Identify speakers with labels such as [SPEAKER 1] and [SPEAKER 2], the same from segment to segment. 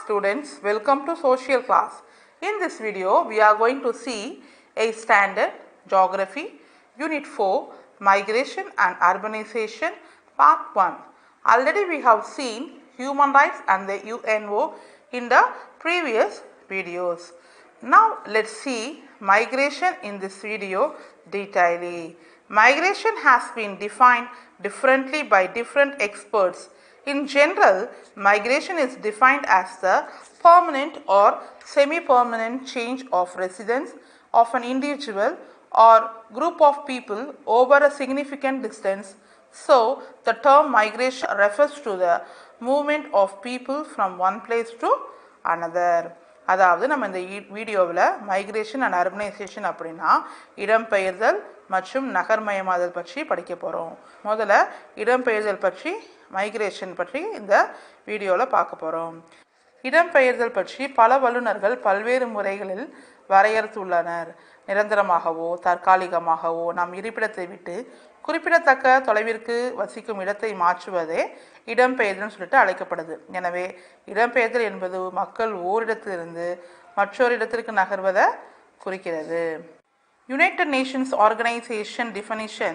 [SPEAKER 1] students, welcome to social class. In this video, we are going to see a standard geography, unit 4, migration and urbanization, part 1. Already we have seen human rights and the UNO in the previous videos. Now let's see migration in this video detailedly. Migration has been defined differently by different experts. In general, migration is defined as the permanent or semi-permanent change of residence of an individual or group of people over a significant distance. So, the term migration refers to the movement of people from one place to another. அதாவது நம்ம இந்த வீடியோவில் migration and urbanisation அப்படின்னா இடம்பெயர்தல் மற்றும் நகர்மயமாதல் பற்றி படிக்க போகிறோம். முதல்ல இடம்பெயர்தல் பற்றி மைக்ரேஷன் பற்றி இந்த வீடியோவில் பார்க்க போகிறோம். இடம்பெயர்தல் பற்றி பல வல்லுநர்கள் பல்வேறு முறைகளில் வரையறுத்துள்ளனர். நிரந்தரமாகவோ தற்காலிகமாகவோ நம் இருப்பிடத்தை விட்டு குறிப்பிடத்தக்க தொலைவிற்கு வசிக்கும் இடத்தை மாற்றுவதே இடம்பெயர்தல் சொல்லிட்டு அழைக்கப்படுது. எனவே இடம்பெயர்தல் என்பது மக்கள் ஓரிடத்திலிருந்து மற்றொரு இடத்திற்கு நகர்வதை குறிக்கிறது. United Nations Organization definition: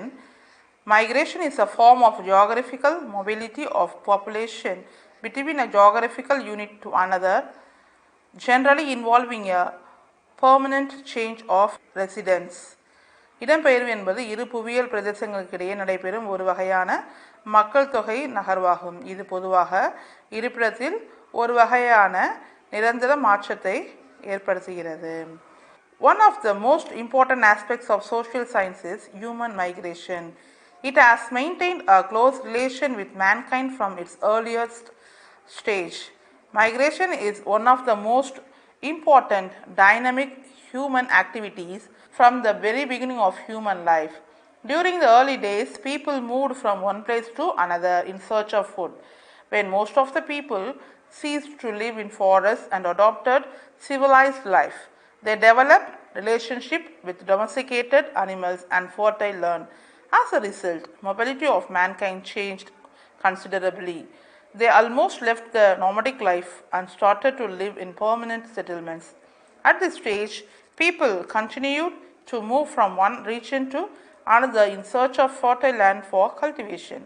[SPEAKER 1] migration is a form of geographical mobility of population between a geographical unit to another, generally involving a permanent change of residence. இடம்பெயர்வு என்பது இரு புவியியல் பிரதேசங்களுக்கிடையே நடைபெறும் ஒரு வகையான மக்கள் தொகை நகர்வாகும். இது பொதுவாக இருப்பிடத்தில் ஒரு வகையான நிரந்தர மாற்றத்தை ஏற்படுத்துகிறது. One of the most important aspects of social science is human migration. It has maintained a close relation with mankind from its earliest stage. Migration is one of the most important dynamic human activities from the very beginning of human life. During the early days, people moved from one place to another in search of food. When most of the people ceased to live in forests and adopted civilized life, they developed relationship with domesticated animals and fertile land. As a result, mobility of mankind changed considerably. They almost left the nomadic life and started to live in permanent settlements. At this stage, people continued to move from one region to another in search of fertile land for cultivation.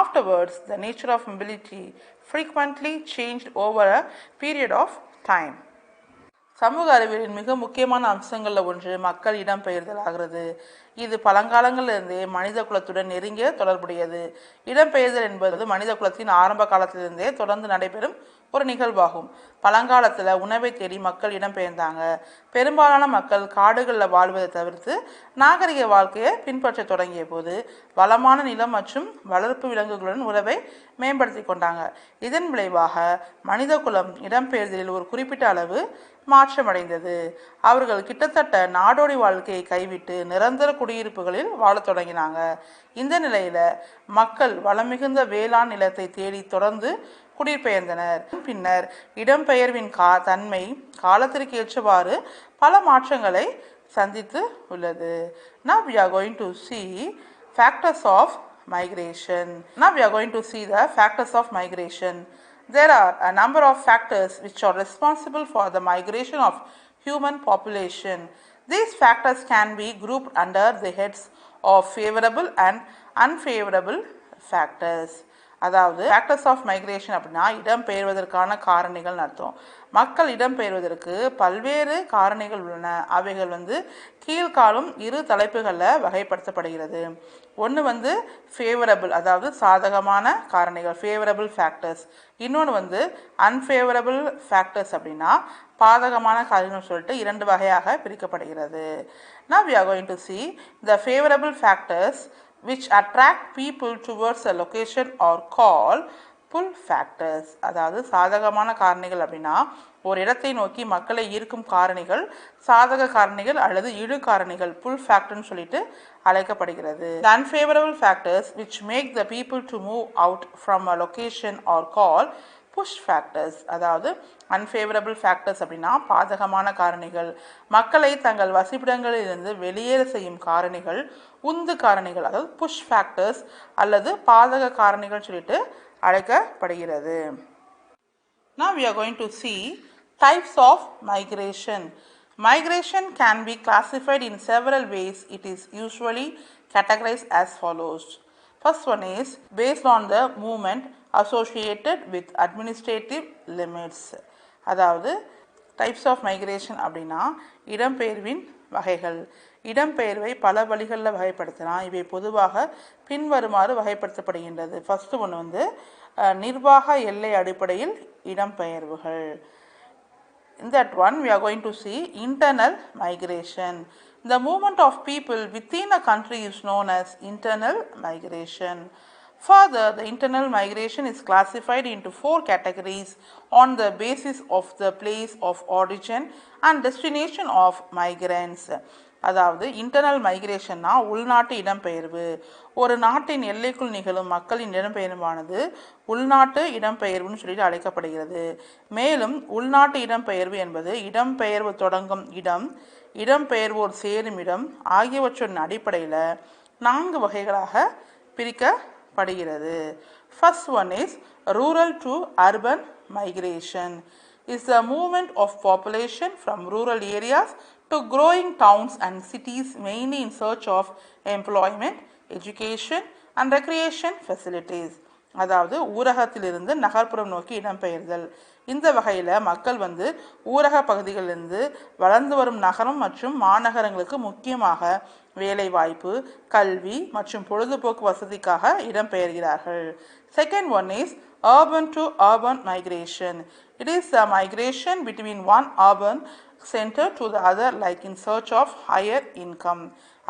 [SPEAKER 1] Afterwards, the nature of mobility frequently changed over a period of time. சமூக அறிவியலின் மிக முக்கியமான அம்சங்களில் ஒன்று மக்கள் இடம்பெயர்தல் ஆகிறது. இது பழங்காலங்களிலிருந்தே மனித குலத்துடன் நெருங்கிய தொடர்புடையது. இடம்பெயர்தல் என்பது மனித குலத்தின் ஆரம்ப காலத்திலிருந்தே தொடர்ந்து நடைபெறும் ஒரு நிகழ்வாகும். பழங்காலத்தில் உணவை தேடி மக்கள் இடம்பெயர்ந்தாங்க. பெரும்பாலான மக்கள் காடுகளில் வாழ்வதை தவிர்த்து நாகரிக வாழ்க்கையை பின்பற்ற தொடங்கிய போது வளமான நிலம் மற்றும் வளர்ப்பு விலங்குகளுடன் உறவை மேம்படுத்தி கொண்டாங்க. இதன் விளைவாக மனித குலம் இடம்பெயர்தலில் ஒரு குறிப்பிட்ட அளவு மாற்றமடைந்தது. அவர்கள் கிட்டத்தட்ட நாடோடி வாழ்க்கையை கைவிட்டு நிரந்தர குடியிருப்புகளில் வாழத் தொடங்கினாங்க. இந்த நிலையில மக்கள் வளமிகுந்த வேளாண் நிலத்தை தேடி தொடர்ந்து குடிபெயர்ந்தனர். பின்னர் இடம்பெயர்வின் தன்மை காலத்திற்கு ஏற்றவாறு பல மாற்றங்களை சந்தித்து உள்ளது. Now we are going to see factors of migration. There are a number of factors which are responsible for the migration of human population. These factors can be grouped under the heads of favorable and unfavorable factors. அதாவது factors of migration அப்படின்னா இடம்பெயர்வதற்கான காரணிகள் அர்த்தம். மக்கள் இடம்பெயர்வதற்கு பல்வேறு காரணிகள் உள்ளன. அவைகள் கீழ்காலும் இரு தலைப்புகளில் வகைப்படுத்தப்படுகிறது. ஒன்று ஃபேவரபிள், அதாவது சாதகமான காரணிகள், ஃபேவரபிள் ஃபேக்டர்ஸ். இன்னொன்று அன்ஃபேவரபிள் ஃபேக்டர்ஸ் அப்படின்னா பாதகமான காரணிகள் சொல்லிட்டு இரண்டு வகையாக பிரிக்கப்படுகிறது. Now we are going to see the favorable factors which attract people towards a location are called pull factors. அதாவது சாதகமான காரணிகள் அப்படின்னா ஒரு இடத்தை நோக்கி மக்களை ஈர்க்கும் காரணிகள் சாதக காரணிகள் அல்லது இழு காரணிகள் புல் ஃபேக்டர்னு சொல்லிட்டு அழைக்கப்படுகிறது. The unfavorable factors which make the people to move out from a location are called push factors. அதாவது unfavorable factors அப்படின்னா பாதகமான காரணிகள், மக்களை தங்கள் வசிப்பிடங்களிலிருந்து வெளியேற செய்யும் காரணிகள் உந்து காரணிகள், அதாவது புஷ் ஃபேக்டர்ஸ் அல்லது பாதக காரணிகள் சொல்லிட்டு அழைக்கப்படுகிறது. Now we are going to see types of migration. Migration can be classified in several ways. It is usually categorized as follows. First one is based on the movement associated with administrative limits. அதாவது types of migration அப்படின்னா இடம்பெயர்வின் வகைகள். இடம்பெயர்வை பல வழிகளில் வகைப்படுத்தலாம். இவை பொதுவாக பின்வருமாறு வகைப்படுத்தப்படுகின்றது. First ஒன்று வந்து நிர்வாக எல்லை அடிப்படையில் இடம்பெயர்வுகள். In that one we are going to see internal migration. The movement of people within a country is known as internal migration. Further, the internal migration is classified into 4 categories on the basis of the place of origin and destination of migrants. அதாவது internal மைக்ரேஷன்னா உள்நாட்டு இடம்பெயர்வு. ஒரு நாட்டின் எல்லைக்குள் நிகழும் மக்களின் இடம்பெயர்வானது உள்நாட்டு இடம்பெயர்வுன்னு சொல்லிட்டு அழைக்கப்படுகிறது. மேலும் உள்நாட்டு இடம்பெயர்வு என்பது இடம்பெயர்வு தொடங்கும் இடம், இடம்பெயர்வோர் சேரும் இடம் ஆகியவற்றின் அடிப்படையில் 4 வகைகளாக பிரிக்கப்படுகிறது. First one is rural to urban migration. is the movement of population from rural areas to growing towns and cities, mainly in search of employment, education and recreation facilities. அதாவது ஊரகத்திலிருந்து நகர்ப்புறம் நோக்கி இடம்பெயர்தல். இந்த வகையில் மக்கள் வந்து ஊரக பகுதிகளிலிருந்து வளர்ந்து வரும் நகரம் மற்றும் மாநகரங்களுக்கு முக்கியமாக வேலைவாய்ப்பு, கல்வி மற்றும் பொழுதுபோக்கு வசதிக்காக இடம்பெயர்கிறார்கள். Second one is urban to urban migration. It is a migration between one urban center to the other, like in search of higher income.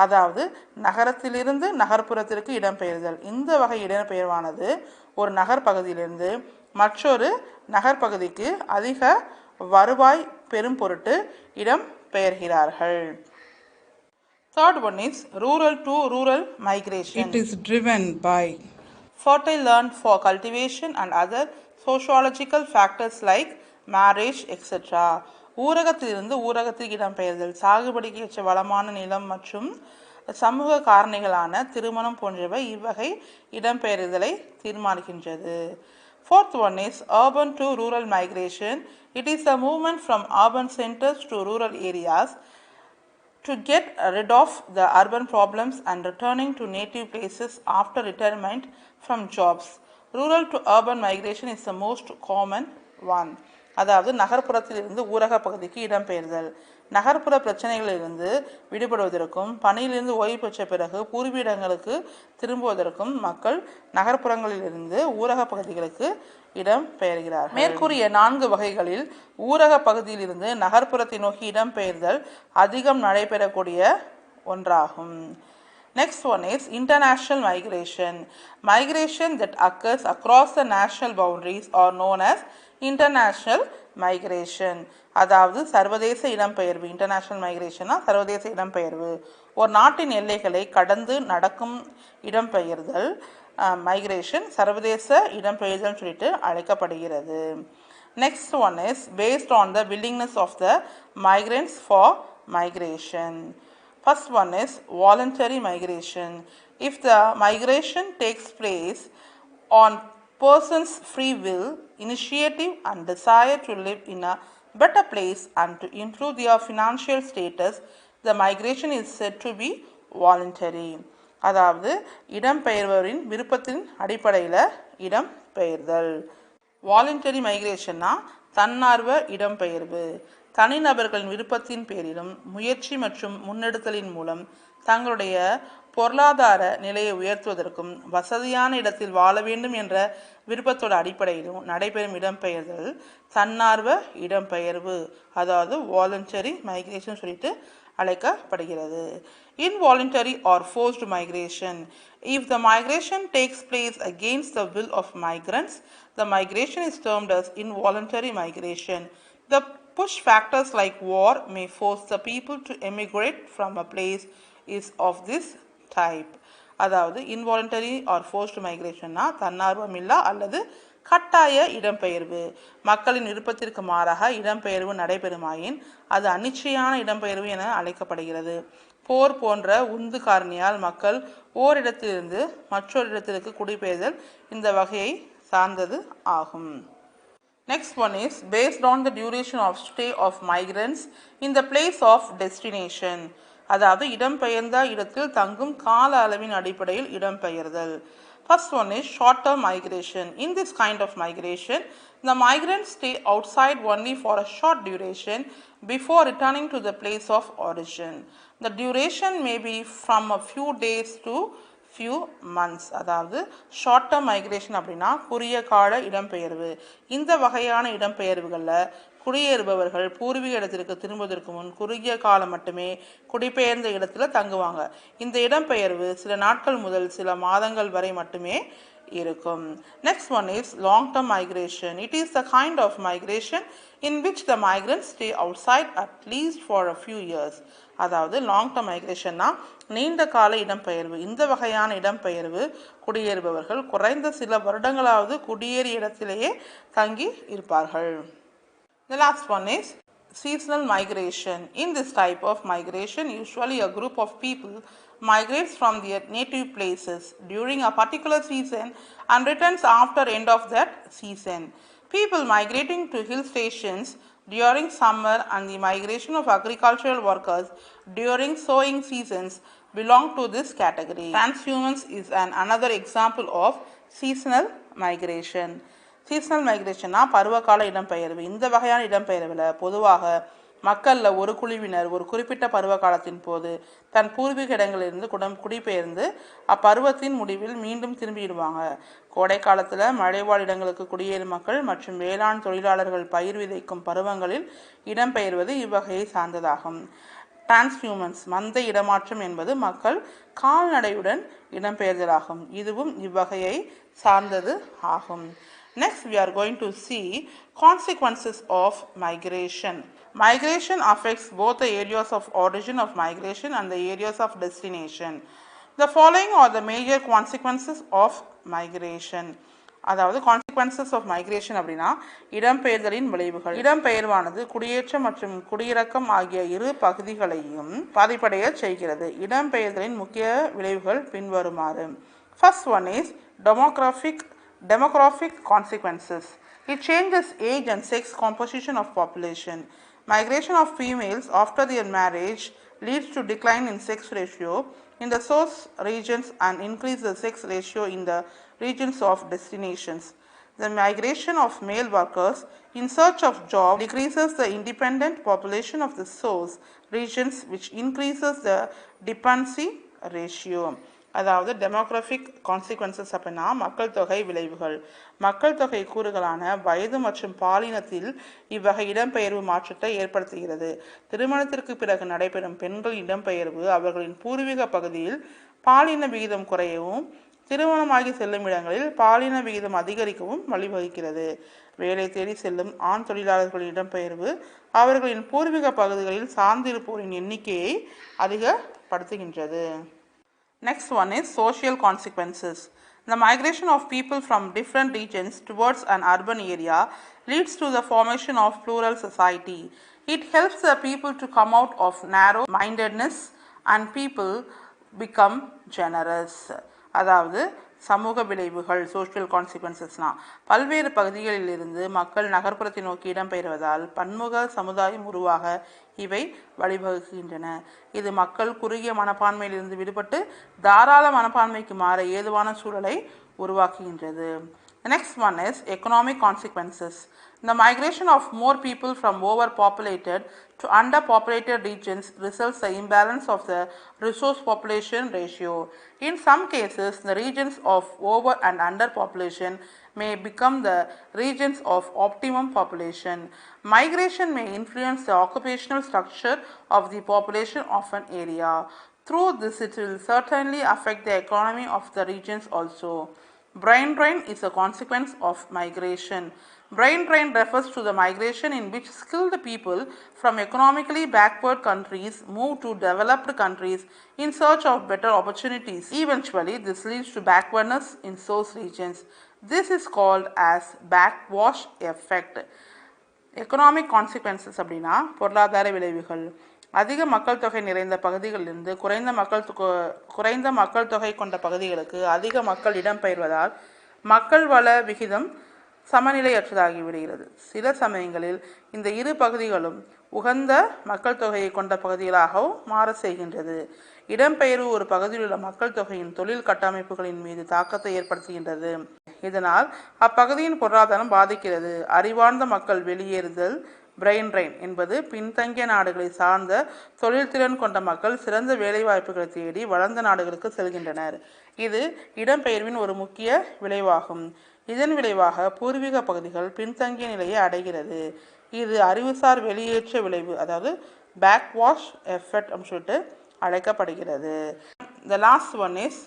[SPEAKER 1] அதாவது நகரத்திலிருந்து நகர்ப்புறத்திற்கு இடம்பெயர்தல். இந்த வகை இடம்பெயர்வானது ஒரு நகர் பகுதியிலிருந்து மற்றொரு நகர்பகுதிக்கு அதிக வருவாய் பெரும் பொருட்டு இடம்பெயர்கிறார்கள். Third one is rural to rural migration.
[SPEAKER 2] It is driven by
[SPEAKER 1] fertile land for cultivation and other sociological factors like marriage, etc. ஊரகத்திலிருந்து ஊரகத்திற்கு இடம்பெயர்தல் சாகுபடிக்கு ஏற்ற வளமான நிலம் மற்றும் சமூக காரணிகளான திருமணம் போன்றவை இவ்வகை இடம்பெயர்தலை தீர்மானிக்கின்றது. Fourth one is urban to rural migration. It is a movement from urban centers to rural areas to get rid of the urban problems and returning to native places after retirement from jobs. Rural to urban migration is the most common one. அதாவது நகர்ப்புறத்திலிருந்து ஊரக பகுதிக்கு இடம்பெயர்தல். நகர்ப்புற பிரச்சனைகளிலிருந்து விடுபடுவதற்கும் பணியிலிருந்து ஓய்வு பெற்ற பிறகு பூர்வீகங்களுக்கு திரும்புவதற்கும் மக்கள் நகர்ப்புறங்களிலிருந்து ஊரக பகுதிகளுக்கு இடம்பெயர்கிறார்கள். மேற்கூறிய 4 வகைகளில் ஊரக பகுதியிலிருந்து நகர்ப்புறத்தை நோக்கி இடம்பெயர்தல் அதிகம் நடைபெறக்கூடிய ஒன்றாகும். Next one is international migration. Migration that occurs across the national boundaries are known as international migration. அதாவது சர்வதேச இடம்பெயர்வு. இன்டர்நேஷனல் மைக்ரேஷனா சர்வதேச இடம்பெயர்வு. ஒரு நாட்டின் எல்லைகளை கடந்து நடக்கும் இடம்பெயர்தல் மைக்ரேஷன் சர்வதேச இடம்பெயர்தல் சொல்லிட்டு அழைக்கப்படுகிறது. Next one is based on the willingness of the migrants for migration. First one is voluntary migration. If the migration takes place on person's free will, initiative and desire to live in a better place and to improve their financial status, the migration is said to be voluntary. அதாவது இடம்பெயர்வரின் விருப்பத்தின் அடிப்படையில் இடம்பெயர்தல். Voluntary மைக்ரேஷன்னா தன்னார்வ இடம்பெயர்வு. தனிநபர்களின் விருப்பத்தின் பேரிலும் முயற்சி மற்றும் முன்னெடுத்தலின் மூலம் தங்களுடைய பொருளாதார நிலையை உயர்த்துவதற்கும் வசதியான இடத்தில் வாழ வேண்டும் என்ற விருப்பத்தோட அடிப்படையிலும் நடைபெறும் இடம்பெயர்தல் தன்னார்வ இடம்பெயர்வு, அதாவது வாலண்டரி மைக்ரேஷன் சொல்லிட்டு அழைக்கப்படுகிறது. Involuntary or forced migration. If the migration takes place against the will of migrants, the migration is termed as involuntary migration. The push factors like war may force the people to emigrate from a place is of this type. அதாவது involuntary or forced migration தன்னார்வமில்லா அல்லது கட்டாய இடம்பெயர்வு. மக்களின் விருப்பத்திற்கு மாறாக இடம்பெயர்வு நடைபெறுமாயின் அது அனிச்சையான இடம்பெயர்வு என அழைக்கப்படுகிறது. போர் போன்ற உந்து காரணியால் மக்கள் ஓரிடத்திலிருந்து மற்றொரு இடத்திற்கு குடிபெயர்தல் இந்த வகையை சார்ந்தது ஆகும். Next one is based on the duration of stay of migrants in the place of destination. அதாவது இடம்பெயர்ந்த இடத்தில் தங்கும் கால அளவின் அடிப்படையில் இடம்பெயர்தல். First one is short-term migration. In this kind of migration, the migrants stay outside only for a short duration before returning to the place of origin. The duration may be from a few days to few months. அதாவது short term migration அப்படின்னா குறுகிய கால இடம்பெயர்வு. இந்த வகையான இடம்பெயர்வுகளில் குடியேறுபவர்கள் பூர்வீக இடத்திற்கு திரும்புவதற்கு முன் குறுகிய காலம் மட்டுமே குடிபெயர்ந்த இடத்துல தங்குவாங்க. இந்த இடம்பெயர்வு சில நாட்கள் முதல் சில மாதங்கள் வரை மட்டுமே இருக்கும். Next one is long-term migration. It is the kind of migration in which the migrants stay outside at least for a few years. அதாவது லாங் டேர்ம் மைக்ரேஷன்னா நீண்ட கால இடம்பெயர்வு. இந்த வகையான இடம்பெயர்வு குடியேறுபவர்கள் குறைந்த சில வருடங்களாவது குடியேறிய இடத்திலேயே தங்கி இருப்பார்கள். The last one is seasonal migration. In this type of migration, usually a group of people migrates from their native places during a particular season and returns after end of that season. People migrating to hill stations during summer and the migration of agricultural workers during sowing seasons belong to this category. Transhumance is another example of seasonal migration. Seasonal மைக்ரேஷன்னா பருவகால இடம்பெயர்வு. இந்த வகையான இடம்பெயர்வில் பொதுவாக மக்களில் ஒரு குழுவினர் ஒரு குறிப்பிட்ட பருவ காலத்தின் போது தன் பூர்வீக இடங்களிலிருந்து குடிபெயர்ந்து அப்பருவத்தின் முடிவில் மீண்டும் திரும்பிடுவாங்க. கோடை காலத்தில் மழைவாழ் இடங்களுக்கு குடியேறும் மக்கள் மற்றும் வேளாண் தொழிலாளர்கள் பயிர் விதைக்கும் பருவங்களில் இடம்பெயர்வது இவ்வகையை சார்ந்ததாகும். டிரான்ஸ்ஹியூமன்ஸ் மந்தை இடமாற்றம் என்பது மக்கள் கால்நடையுடன் இடம்பெயர்தலாகும். இதுவும் இவ்வகையை சார்ந்தது ஆகும். Next we are going to see consequences of migration. Migration affects both the areas of origin of migration and the areas of destination. The following are the major consequences of migration. அதாவது consequences of migration அப்படின்னா இடம்பெயர்தலின் விளைவுகள். இடம்பெயர்வானது குடியேற்றம் மற்றும் குடியிறக்கம் ஆகிய இரு பகுதிகளையும் பாதிப்படைய செய்கிறது. இடம்பெயர்தலின் முக்கிய விளைவுகள் பின்வருமாறு. First one is demographic consequences. It changes age and sex composition of population. Migration of females after their marriage leads to decline in sex ratio in the source regions and increase the sex ratio in the regions of destinations. The migration of male workers in search of job decreases the independent population of the source regions, which increases the dependency ratio. அதாவது demographic consequences அப்படின்னா மக்கள் தொகை விளைவுகள். மக்கள் தொகை கூறுகளான வயது மற்றும் பாலினத்தில் இவ்வகை இடம்பெயர்வு மாற்றத்தை ஏற்படுத்துகிறது. திருமணத்திற்கு பிறகு நடைபெறும் பெண்கள் இடம்பெயர்வு அவர்களின் பூர்வீக பகுதியில் பாலின விகிதம் குறையவும் திருமணமாகி செல்லும் இடங்களில் பாலின விகிதம் அதிகரிக்கவும் வழிவகுக்கிறது. வேலை தேடி செல்லும் ஆண் தொழிலாளர்களின் இடம்பெயர்வு அவர்களின் பூர்வீக பகுதிகளில் சார்ந்திருப்போரின் எண்ணிக்கையை அதிகப்படுத்துகின்றது. Next one is social consequences. The migration of people from different regions towards an urban area leads to the formation of plural society. It helps the people to come out of narrow mindedness and people become generous. அதாவது சமூக விளைவுகள் social கான்சிக்வன்சஸ்னால் பல்வேறு பகுதிகளில் இருந்து மக்கள் நகர்ப்புறத்தை நோக்கி இடம்பெயர்வதால் பன்முக சமுதாயம் உருவாக இவை வழிவகுக்கின்றன. இது மக்கள் குறுகிய மனப்பான்மையிலிருந்து விடுபட்டு தாராள மனப்பான்மைக்கு மாற ஏதுவான சூழலை உருவாக்குகின்றது. The next one is economic consequences. The migration of more people from overpopulated to underpopulated regions results in imbalance of the resource population ratio. In some cases, the regions of over and underpopulation may become the regions of optimum population. Migration may influence the occupational structure of the population of an area. Through this, it will certainly affect the economy of the regions also. Brain drain is a consequence of migration. Brain drain refers to the migration in which skilled people from economically backward countries move to developed countries in search of better opportunities. Eventually, this leads to backwardness in source regions. This is called as backwash effect. Economic consequences அப்படின்னா பொருளாதார விளைவுகள். அதிக மக்கள் தொகை நிறைந்த பகுதிகளிலிருந்து குறைந்த மக்கள் தொகை கொண்ட பகுதிகளுக்கு அதிக மக்கள் இடம்பெயர்வதால் மக்கள் வள விகிதம் சமநிலையற்றதாகிவிடுகிறது. சில சமயங்களில் இந்த இரு பகுதிகளும் உகந்த மக்கள் தொகையை கொண்ட பகுதிகளாகவும் மாற செய்கின்றது. இடம்பெயர்வு ஒரு பகுதியில் உள்ள மக்கள் தொகையின் தொழில் கட்டமைப்புகளின் மீது தாக்கத்தை ஏற்படுத்துகின்றது. இதனால் அப்பகுதியின் பொருளாதாரம் பாதிக்கிறது. அறிவார்ந்த மக்கள் வெளியேறுதல் பிரெயின் ட்ரெயின் என்பது பின்தங்கிய நாடுகளை சார்ந்த தொழில்திறன் கொண்ட மக்கள் சிறந்த வேலைவாய்ப்புகளை தேடி வளர்ந்த நாடுகளுக்கு செல்கின்றனர். இது இடம்பெயர்வின் ஒரு முக்கிய விளைவாகும். இதன் விளைவாக பூர்வீக பகுதிகள் பின்தங்கிய நிலையை அடைகிறது. இது அறிவுசார் வெளியேற்ற விளைவு, அதாவது பேக்வாஷ் எஃபெக்ட் அப்படின்னு சொல்லிட்டு அழைக்கப்படுகிறது. The last one is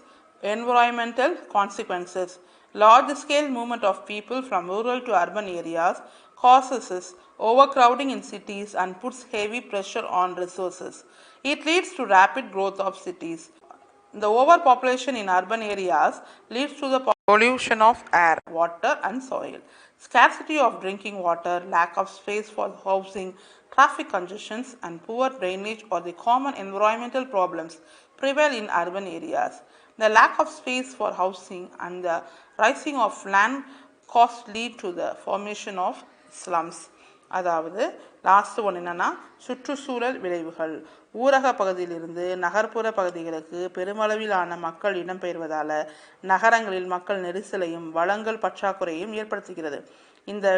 [SPEAKER 1] environmental consequences. Large scale movement of people from rural to urban areas causes overcrowding in cities and puts heavy pressure on resources. It leads to rapid growth of cities. The overpopulation in urban areas leads to the pollution of air, water and soil, scarcity of drinking water, lack of space for housing, traffic congestions and poor drainage are the common environmental problems prevail in urban areas. The lack of space for housing and the rising of land costs lead to the formation of slums. அதாவது last one என்னன்னா சுற்றுச்சூழல் விளைவுகள். ஊரக பகுதியிலிருந்து நகர்ப்புற பகுதிகளுக்கு பெருமளவிலான மக்கள் இடம்பெயர்வதால் நகரங்களில் மக்கள் நெரிசலையும் வளங்கள் பற்றாக்குறையையும் ஏற்படுத்துகிறது. இந்த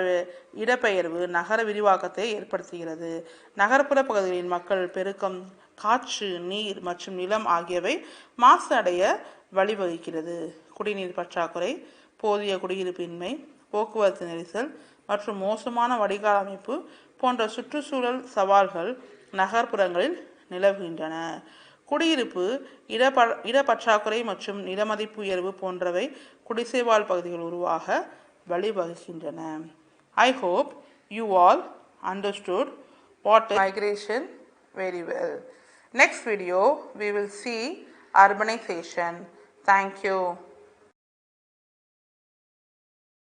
[SPEAKER 1] இடப்பெயர்வு நகர விரிவாக்கத்தை ஏற்படுத்துகிறது. நகர்ப்புற பகுதிகளின் மக்கள் பெருக்கம், காற்று, நீர் மற்றும் நிலம் ஆகியவை மாசு அடைய வழிவகுக்கிறது. குடிநீர் பற்றாக்குறை, போதிய குடியிருப்பின்மை, போக்குவரத்து நெரிசல் மற்றும் மோசமான வடிகால் அமைப்பு போன்ற சுற்றுச்சூழல் சவால்கள் நகர்ப்புறங்களில் நிலவுகின்றன. குடியிருப்பு, இடப்பற்றாக்குறை மற்றும் நிலமதிப்பு உயர்வு போன்றவை குடிசைவாழ் பகுதிகள் உருவாக வழிவகுக்கின்றன. I hope you all understood what is migration very well. Next video we will see urbanization. Thank you.